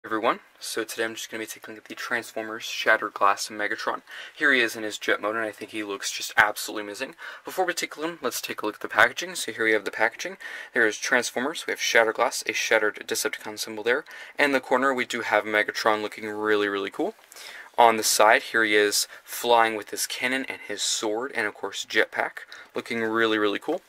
Everyone, so today I'm just going to be taking a look at the Transformers Shattered Glass Megatron. Here he is in his jet mode, and I think he looks just absolutely amazing. Before we take a look, let's take a look at the packaging. So here we have the packaging. There is Transformers, we have Shattered Glass, a shattered Decepticon symbol there. And in the corner we do have Megatron looking really cool. On the side, here he is flying with his cannon and his sword, and of course jetpack, looking really cool.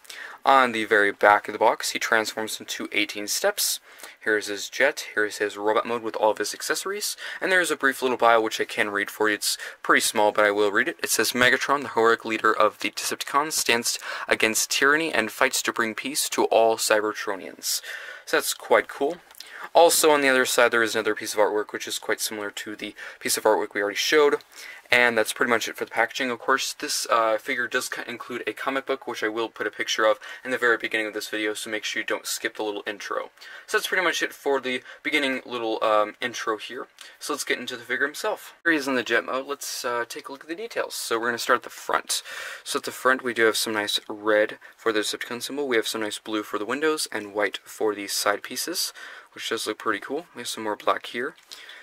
On the very back of the box, he transforms into 18 steps. Here's his jet, here's his robot mode with all of his accessories, and there's a brief little bio which I can read for you. It's pretty small, but I will read it. It says, Megatron, the heroic leader of the Decepticons, stands against tyranny and fights to bring peace to all Cybertronians. So that's quite cool. Also, on the other side, there is another piece of artwork, which is quite similar to the piece of artwork we already showed. And that's pretty much it for the packaging. Of course, this figure does include a comic book, which I will put a picture of in the very beginning of this video, so make sure you don't skip the little intro. So that's pretty much it for the beginning little intro here. So let's get into the figure himself. Here he is in the jet mode. Let's take a look at the details. So we're going to start at the front. So at the front, we do have some nice red for the Decepticon symbol. We have some nice blue for the windows and white for the side pieces, which does look pretty cool. We have some more black here.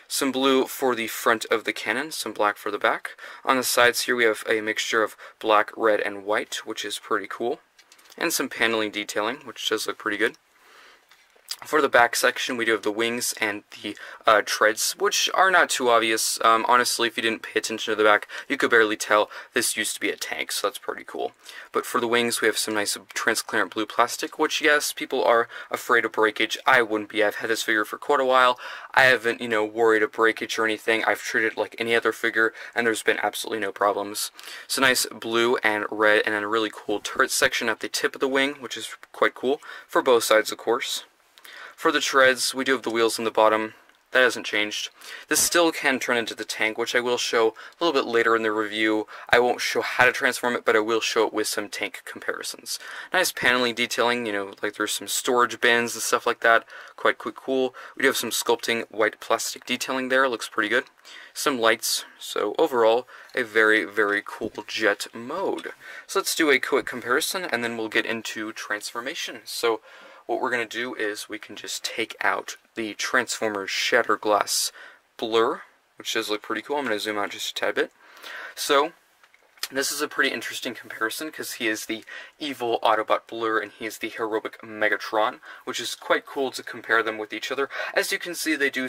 Some blue for the front of the cannon, some black for the back. On the sides here we have a mixture of black, red, and white, which is pretty cool. And some paneling detailing, which does look pretty good. For the back section, we do have the wings and the treads, which are not too obvious. Honestly, if you didn't pay attention to the back, you could barely tell this used to be a tank, so that's pretty cool. But for the wings, we have some nice transparent blue plastic, which, yes, people are afraid of breakage. I wouldn't be. I've had this figure for quite a while. I haven't, worried of breakage or anything. I've treated it like any other figure, and there's been absolutely no problems. So nice blue and red, and then a really cool turret section at the tip of the wing, which is quite cool, for both sides, of course. For the treads, we do have the wheels on the bottom. That hasn't changed. This still can turn into the tank, which I will show a little bit later in the review. I won't show how to transform it, but I will show it with some tank comparisons. Nice paneling detailing, like there's some storage bins and stuff like that. Quite cool. We do have some sculpting white plastic detailing there. Looks pretty good. Some lights. So overall, a very cool jet mode. So let's do a quick comparison, and then we'll get into transformation. So what we're going to do is we can just take out the Transformers Shattered Glass blur, which does look pretty cool. I'm going to zoom out just a tad bit. So this is a pretty interesting comparison because he is the evil Autobot Blur and he is the heroic Megatron, which is quite cool to compare them with each other. As you can see, they do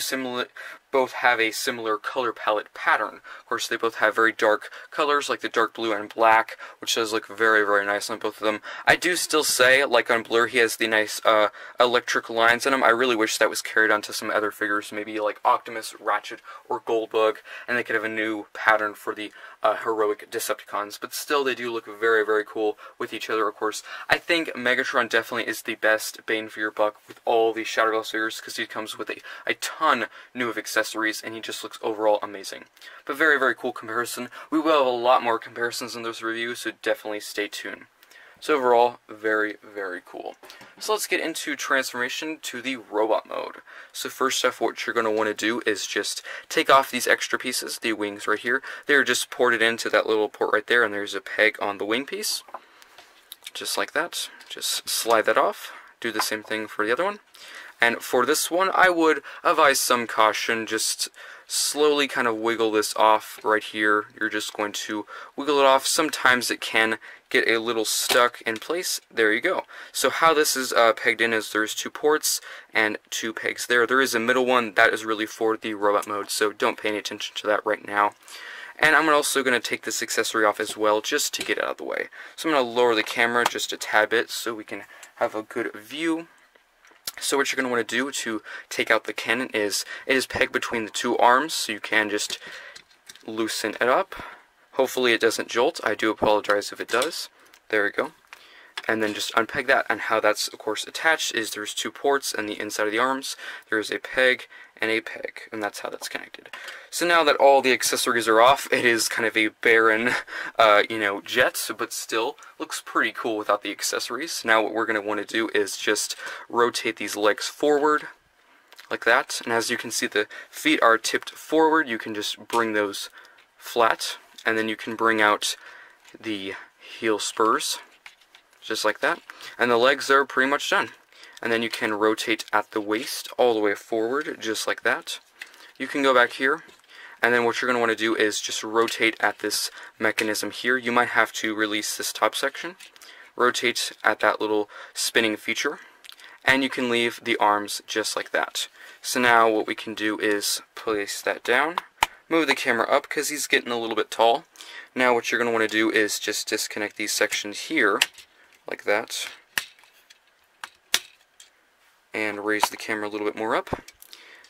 both have a similar color palette pattern. Of course, they both have very dark colors, like the dark blue and black, which does look very nice on both of them. I do still say, like on Blur, he has the nice electric lines in him. I really wish that was carried on to some other figures, maybe like Optimus, Ratchet, or Goldbug, and they could have a new pattern for the heroic Decepticons, but still they do look very cool with each other, of course. I think Megatron definitely is the best bang for your buck with all the Shattered Glass figures, because he comes with a ton new of accessories, and he just looks overall amazing. But very cool comparison. We will have a lot more comparisons in this review, so definitely stay tuned. So overall, very cool. So let's get into transformation to the robot mode. So first off, what you're going to want to do is just take off these extra pieces, the wings right here. They're just ported into that little port right there, and there's a peg on the wing piece. Just like that. Just slide that off. Do the same thing for the other one. And for this one, I would advise some caution. Just slowly kind of wiggle this off right here. You're just going to wiggle it off. Sometimes it can get a little stuck in place. There you go. So how this is pegged in is there's two ports and two pegs there. There is a middle one that is really for the robot mode, so don't pay any attention to that right now. And I'm also going to take this accessory off as well, just to get it out of the way. So I'm going to lower the camera just a tad bit so we can have a good view. So what you're going to want to do to take out the cannon is, it is pegged between the two arms, so you can just loosen it up. Hopefully it doesn't jolt. I do apologize if it does. There we go. And then just unpeg that. And how that's, of course, attached is there's two ports on the inside of the arms. There's a peg and a peg, and that's how that's connected. So now that all the accessories are off, it is kind of a barren, jet, but still looks pretty cool without the accessories. Now what we're going to want to do is just rotate these legs forward, like that. And as you can see, the feet are tipped forward. You can just bring those flat, and then you can bring out the heel spurs, just like that. And the legs are pretty much done. And then you can rotate at the waist all the way forward, just like that. you can go back here, and then what you're going to want to do is just rotate at this mechanism here. You might have to release this top section, rotate at that little spinning feature, and you can leave the arms just like that. So now what we can do is place that down, move the camera up because he's getting a little bit tall. Now what you're going to want to do is just disconnect these sections here, like that, and raise the camera a little bit more up.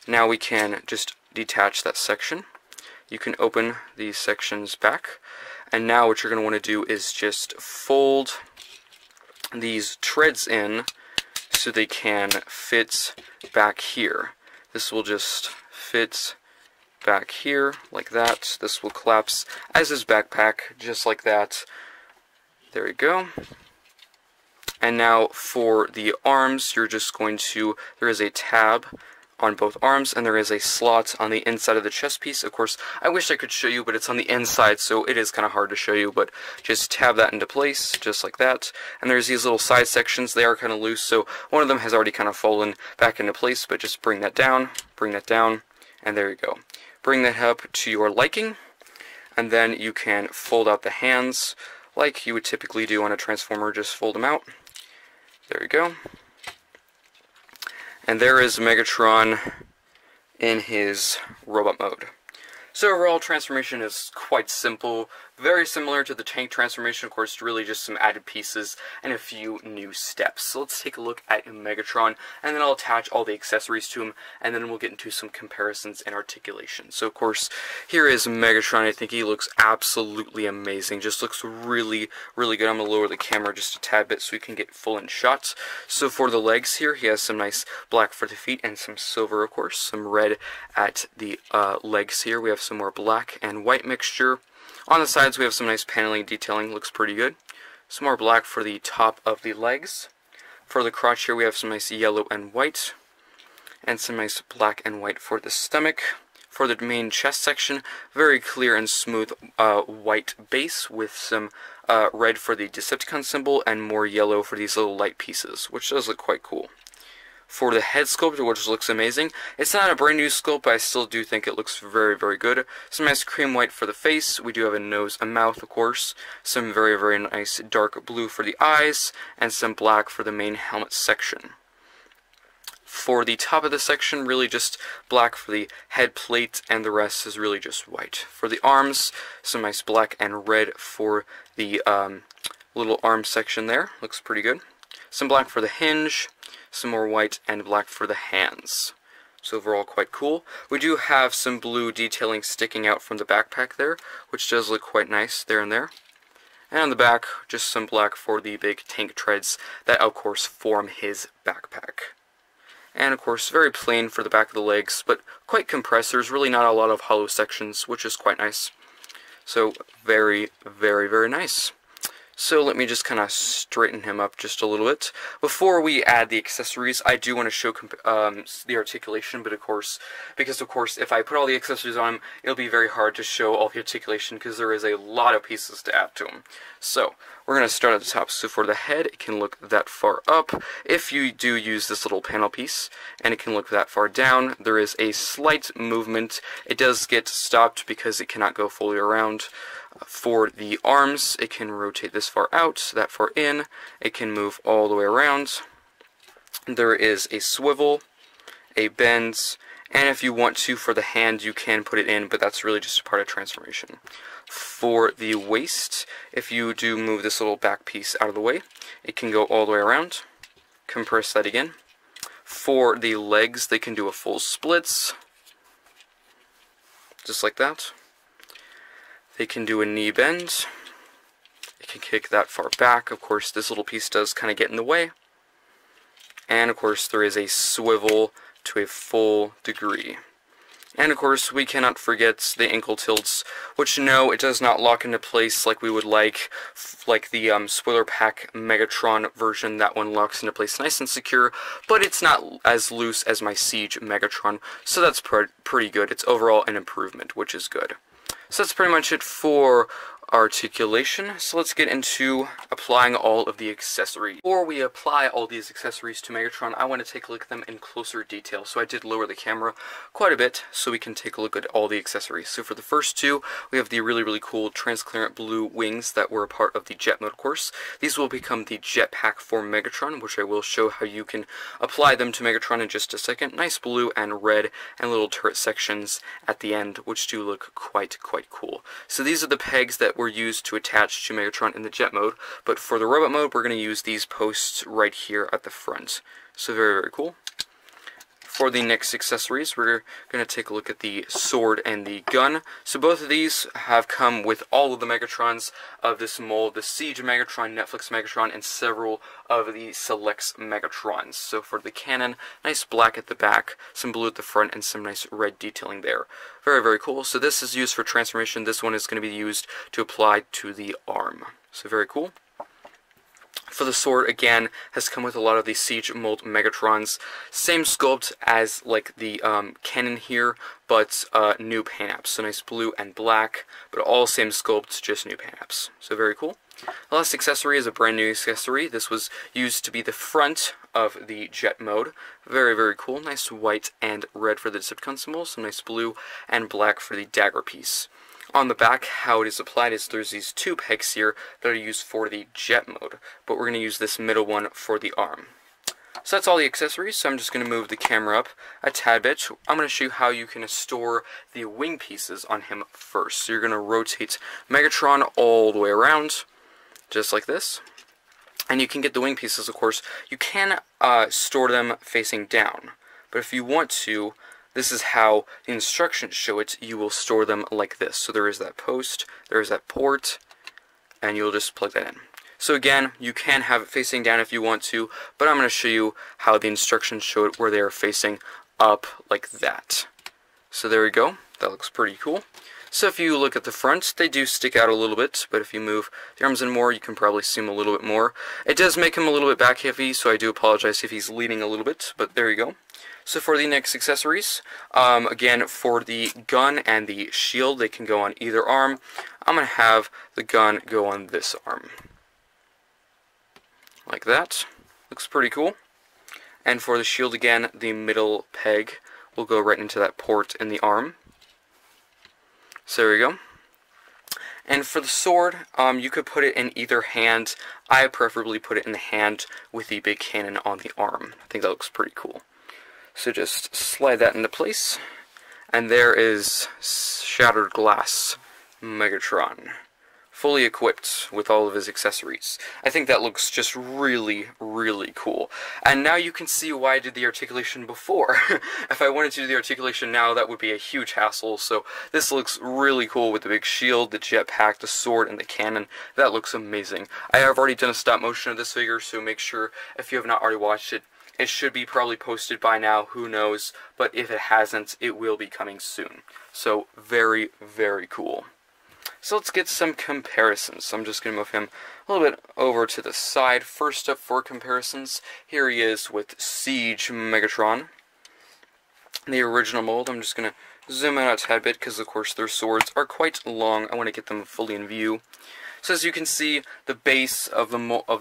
Now we can just detach that section. You can open these sections back, and now what you're going to want to do is just fold these treads in so they can fit back here. This will just fit back here like that. This will collapse as his backpack, just like that. There we go. And now for the arms, you're just going to, there is a tab on both arms, and there is a slot on the inside of the chest piece. Of course, I wish I could show you, but it's on the inside, so it is kind of hard to show you, but just tab that into place, just like that. And there's these little side sections. They are kind of loose, so one of them has already kind of fallen back into place, but just bring that down, and there you go. Bring that up to your liking, and then you can fold out the hands like you would typically do on a Transformer. Just fold them out. There you go. And there is Megatron in his robot mode. So overall, transformation is quite simple, very similar to the tank transformation. Of course, really just some added pieces and a few new steps. So let's take a look at Megatron, and then I'll attach all the accessories to him, and then we'll get into some comparisons and articulation. So of course, here is Megatron. I think he looks absolutely amazing. Just looks really, really good. I'm going to lower the camera just a tad bit so we can get full in shots. So for the legs here, he has some nice black for the feet and some silver, of course. Some red at the legs here. We have some more black and white mixture. On the sides we have some nice paneling detailing, looks pretty good. Some more black for the top of the legs. For the crotch here we have some nice yellow and white, and some nice black and white for the stomach. For the main chest section, very clear and smooth white base with some red for the Decepticon symbol and more yellow for these little light pieces, which does look quite cool. For the head sculpt, which looks amazing, it's not a brand new sculpt, but I still do think it looks very, very good. Some nice cream white for the face. We do have a nose, a mouth, of course. Some very, very nice dark blue for the eyes, and some black for the main helmet section. For the top of the section, really just black for the head plate, and the rest is really just white. For the arms, some nice black and red for the little arm section there. Looks pretty good. Some black for the hinge, some more white and black for the hands. So overall quite cool. We do have some blue detailing sticking out from the backpack there, which does look quite nice there and there. And on the back, just some black for the big tank treads that of course form his backpack. And of course very plain for the back of the legs, but quite compressed. There's really not a lot of hollow sections, which is quite nice. So very, very, very nice. So let me just kind of straighten him up just a little bit. Before we add the accessories, I do want to show the articulation, but of course, because of course, if I put all the accessories on him, it'll be very hard to show all the articulation because there is a lot of pieces to add to him. So we're going to start at the top. So for the head, it can look that far up. If you do use this little panel piece, and it can look that far down, there is a slight movement. It does get stopped because it cannot go fully around. For the arms, it can rotate this far out, that far in. It can move all the way around. There is a swivel, a bend, and if you want to, for the hand, you can put it in, but that's really just a part of transformation. For the waist, if you do move this little back piece out of the way, it can go all the way around. Compress that again. For the legs, they can do a full splits, just like that. They can do a knee bend. It can kick that far back. Of course, this little piece does kind of get in the way. And of course, there is a swivel to a full degree. And of course, we cannot forget the ankle tilts, which no, it does not lock into place like we would like the spoiler pack Megatron version. That one locks into place nice and secure, but it's not as loose as my Siege Megatron, so that's pretty good. It's overall an improvement, which is good. So that's pretty much it for Articulation. So let's get into applying all of the accessories. Before we apply all these accessories to Megatron, I want to take a look at them in closer detail. So I did lower the camera quite a bit so we can take a look at all the accessories. So for the first two, we have the really cool transparent blue wings that were a part of the jet mode course. These will become the jetpack for Megatron, which I will show how you can apply them to Megatron in just a second. Nice blue and red and little turret sections at the end, which do look quite cool. So these are the pegs that were used to attach to Megatron in the jet mode, but for the robot mode, we're going to use these posts right here at the front. So very cool. For the next accessories, we're going to take a look at the sword and the gun. So both of these have come with all of the Megatrons of this mold, the Siege Megatron, Netflix Megatron, and several of the Selects Megatrons. So for the cannon, nice black at the back, some blue at the front, and some nice red detailing there. Very cool. So this is used for transformation. This one is going to be used to apply to the arm. So very cool. For the sword, again, has come with a lot of the Siege mold Megatrons. Same sculpt as like the cannon here, but new paint apps. So nice blue and black, but all same sculpt, just new paint apps. So very cool. The last accessory is a brand new accessory. This was used to be the front of the jet mode. Very cool. Nice white and red for the Decepticon symbol. Some nice blue and black for the dagger piece. On the back, how it is applied is there's these two pegs here that are used for the jet mode, but we're going to use this middle one for the arm. So that's all the accessories, so I'm just going to move the camera up a tad bit. I'm going to show you how you can store the wing pieces on him first. So you're going to rotate Megatron all the way around, just like this. And you can get the wing pieces, of course. You can store them facing down, but if you want to, this is how the instructions show it. You will store them like this. So there is that post, there is that port, and you'll just plug that in. So again, you can have it facing down if you want to, but I'm going to show you how the instructions show it where they are facing up like that. So there we go. That looks pretty cool. So if you look at the front, they do stick out a little bit, but if you move the arms in more, you can probably see him a little bit more. It does make him a little bit back heavy, so I do apologize if he's leaning a little bit, but there you go. So for the next accessories, again, for the gun and the shield, they can go on either arm. I'm going to have the gun go on this arm. Like that. Looks pretty cool. And for the shield, again, the middle peg will go right into that port in the arm. So there we go. And for the sword, you could put it in either hand. I preferably put it in the hand with the big cannon on the arm. I think that looks pretty cool. So just slide that into place, and there is Shattered Glass Megatron, fully equipped with all of his accessories. I think that looks just really cool. And now you can see why I did the articulation before. If I wanted to do the articulation now, that would be a huge hassle. So this looks really cool with the big shield, the jetpack, the sword, and the cannon. That looks amazing. I have already done a stop motion of this figure, so make sure, if you have not already watched it, it should be probably posted by now, who knows, but if it hasn't, it will be coming soon. So very cool. So let's get some comparisons. So I'm just going to move him a little bit over to the side. First up for comparisons, here he is with Siege Megatron. The original mold, I'm just going to zoom out a tad bit because of course their swords are quite long. I want to get them fully in view. So as you can see, the base of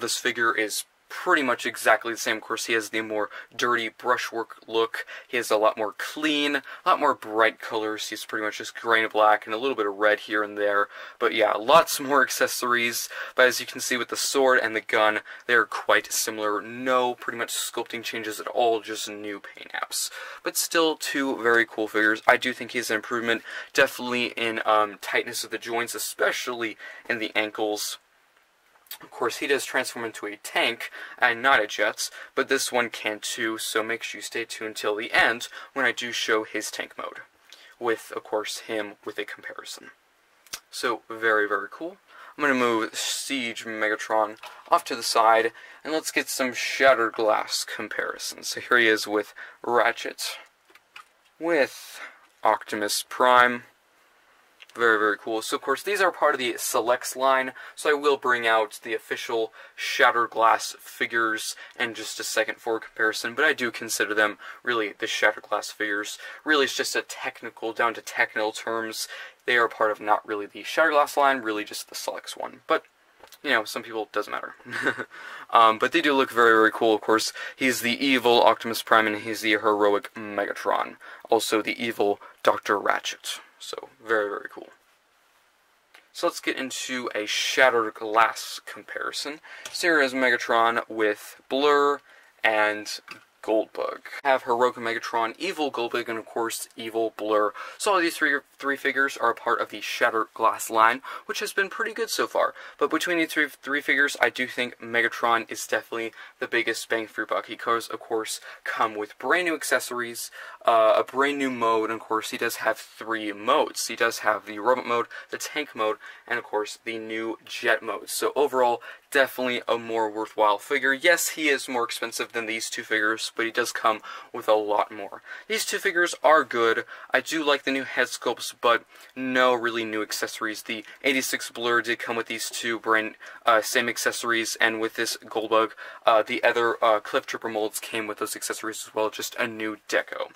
this figure is pretty much exactly the same. Of course, he has the more dirty brushwork look. He has a lot more clean, a lot more bright colors. He's pretty much just gray and black and a little bit of red here and there. But yeah, lots more accessories. But as you can see with the sword and the gun, they're quite similar. No pretty much sculpting changes at all, just new paint apps. But still two very cool figures. I do think he's an improvement, definitely in tightness of the joints, especially in the ankles. Of course, he does transform into a tank and not a jet, but this one can too, so make sure you stay tuned till the end when I do show his tank mode, with, of course, him with a comparison. So, very cool. I'm going to move Siege Megatron off to the side, and let's get some Shattered Glass comparisons. So here he is with Ratchet, with Optimus Prime, Very, very cool. So, of course, these are part of the Selects line, so I will bring out the official Shattered Glass figures in just a second for comparison, but I do consider them really the Shattered Glass figures. Really, it's just a technical, down to technical terms. They are part of not really the Shattered Glass line, really just the Selects one. But, you know, some people, it doesn't matter. But they do look very, very cool, of course. He's the evil Optimus Prime, and he's the heroic Megatron. Also, the evil Dr. Ratchet. So, very, very cool. So let's get into a Shattered Glass comparison. So here is Megatron with Blur and Goldbug. I have Heroic Megatron, Evil Goldbug, and of course, Evil Blur. So all these three figures are a part of the Shattered Glass line, which has been pretty good so far. But between these three figures, I do think Megatron is definitely the biggest bang for your buck. He does, of course, come with brand new accessories, a brand new mode, and of course, he does have 3 modes. He does have the robot mode, the tank mode, and of course, the new jet mode. So overall, definitely a more worthwhile figure. Yes, he is more expensive than these 2 figures, but he does come with a lot more. These 2 figures are good. I do like the new head sculpts, but no really new accessories. The 86 Blur did come with these 2 same accessories, and with this Goldbug, the other Cliff Tripper molds came with those accessories as well, just a new deco.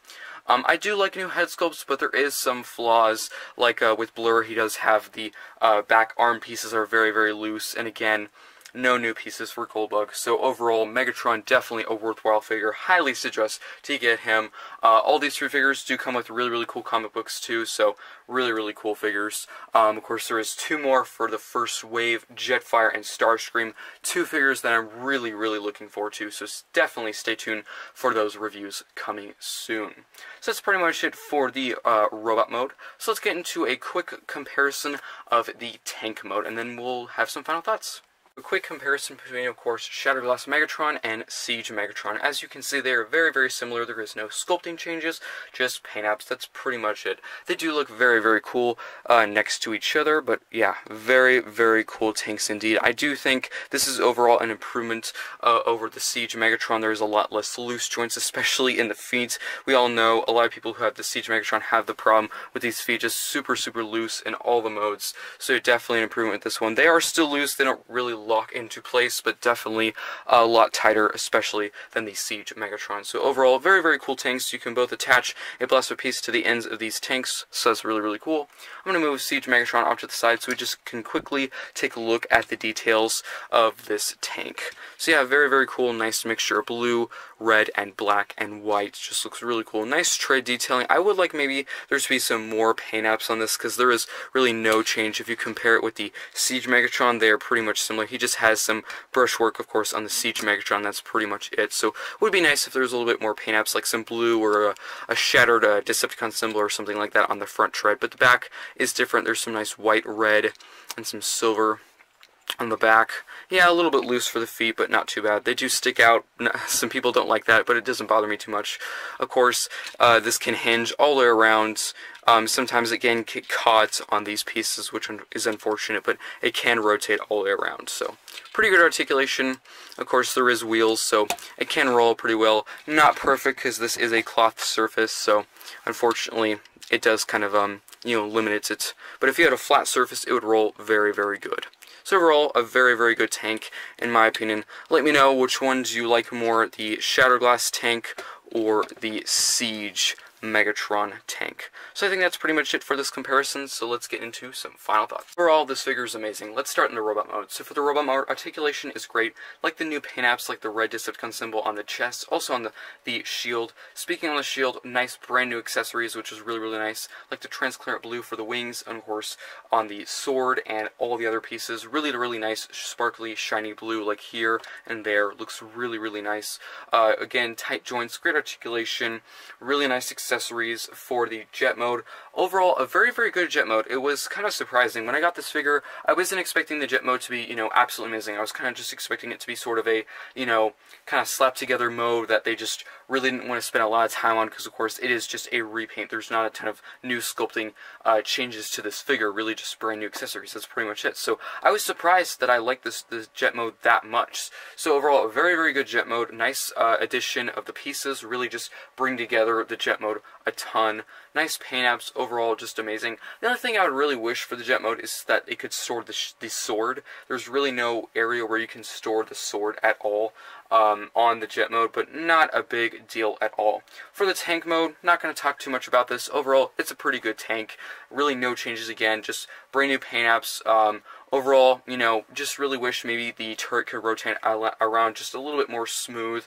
I do like new head sculpts, but there is some flaws, like with Blur, he does have the back arm pieces are very, very loose, and again, no new pieces for Goldbug. So overall, Megatron definitely a worthwhile figure. Highly suggest to get him. All these 3 figures do come with really, really cool comic books too, so really, really cool figures. Of course, there is 2 more for the first wave, Jetfire and Starscream. 2 figures that I'm really, really looking forward to, so definitely stay tuned for those reviews coming soon. So that's pretty much it for the robot mode. So let's get into a quick comparison of the tank mode, and then we'll have some final thoughts. A quick comparison between, of course, Shattered Glass Megatron and Siege Megatron. As you can see, they are very, very similar. There is no sculpting changes, just paint apps. That's pretty much it. They do look very, very cool next to each other, but yeah, very, very cool tanks indeed. I do think this is overall an improvement over the Siege Megatron. There is a lot less loose joints, especially in the feet. We all know a lot of people who have the Siege Megatron have the problem with these feet, just super, super loose in all the modes. So definitely an improvement with this one. They are still loose. They don't really lock into place, but definitely a lot tighter, especially than the Siege Megatron. So overall, very, very cool tanks. You can both attach a blaster piece to the ends of these tanks, so that's really, really cool. I'm going to move Siege Megatron off to the side so we just can quickly take a look at the details of this tank. So yeah, very, very cool, nice mixture of blue, red, and black, and white. Just looks really cool. Nice tread detailing. I would like maybe there to be some more paint apps on this, because there is really no change. If you compare it with the Siege Megatron, they are pretty much similar. He just has some brushwork, of course, on the Siege Megatron. That's pretty much it. So it would be nice if there was a little bit more paint apps, like some blue or a shattered Decepticon symbol or something like that on the front tread. But the back is different. There's some nice white, red, and some silver on the back. Yeah, a little bit loose for the feet, but not too bad. They do stick out. Some people don't like that, but it doesn't bother me too much. Of course, this can hinge all the way around. Sometimes it can get caught on these pieces, which is unfortunate, but it can rotate all the way around. So, pretty good articulation. Of course, there is wheels, so it can roll pretty well. Not perfect, because this is a cloth surface, so unfortunately, it does kind of, limit it. But if you had a flat surface, it would roll very, very good. So overall, a very, very good tank, in my opinion. Let me know which one do you like more, the Shattered Glass tank or the Siege Megatron tank. So I think that's pretty much it for this comparison, so let's get into some final thoughts. Overall, this figure is amazing. Let's start in the robot mode. So for the robot mode, articulation is great, like the new paint apps, like the red Decepticon symbol on the chest, also on the shield. Speaking on the shield, nice brand new accessories, which is really, really nice, like the transparent blue for the wings, and of course on the sword and all the other pieces. Really, really nice, sparkly, shiny blue, like here and there. Looks really, really nice. Again, tight joints, great articulation, really nice accessories for the jet mode. Overall, a very, very good jet mode. It was kind of surprising. When I got this figure, I wasn't expecting the jet mode to be, absolutely amazing. I was kind of just expecting it to be sort of a, kind of slapped together mode that they just really didn't want to spend a lot of time on because, of course, it is just a repaint. There's not a ton of new sculpting changes to this figure, really just brand new accessories. That's pretty much it. So I was surprised that I liked this jet mode that much. So overall, a very, very good jet mode. Nice addition of the pieces. Really just bring together the jet mode a ton. Nice paint apps. Overall, just amazing. The only thing I would really wish for the jet mode is that it could store the sword. There's really no area where you can store the sword at all on the jet mode, but not a big deal at all. For the tank mode, not going to talk too much about this. Overall, it's a pretty good tank. Really no changes again, just brand new paint apps. Overall, you know, just really wish maybe the turret could rotate around just a little bit more smooth.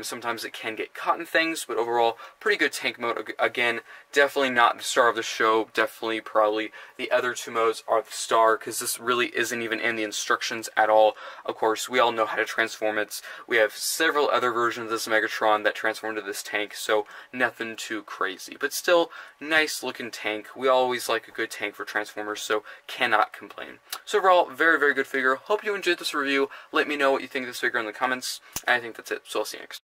Sometimes it can get caught in things, but overall, pretty good tank mode. Again, definitely not the star of the show. Definitely, probably the other two modes are the star, because this really isn't even in the instructions at all. Of course, we all know how to transform it. We have several other versions of this Megatron that transform into this tank, so nothing too crazy. But still, nice looking tank. We always like a good tank for Transformers, so cannot complain. So overall, very, very good figure. Hope you enjoyed this review. Let me know what you think of this figure in the comments. And I think that's it, so I'll see you next.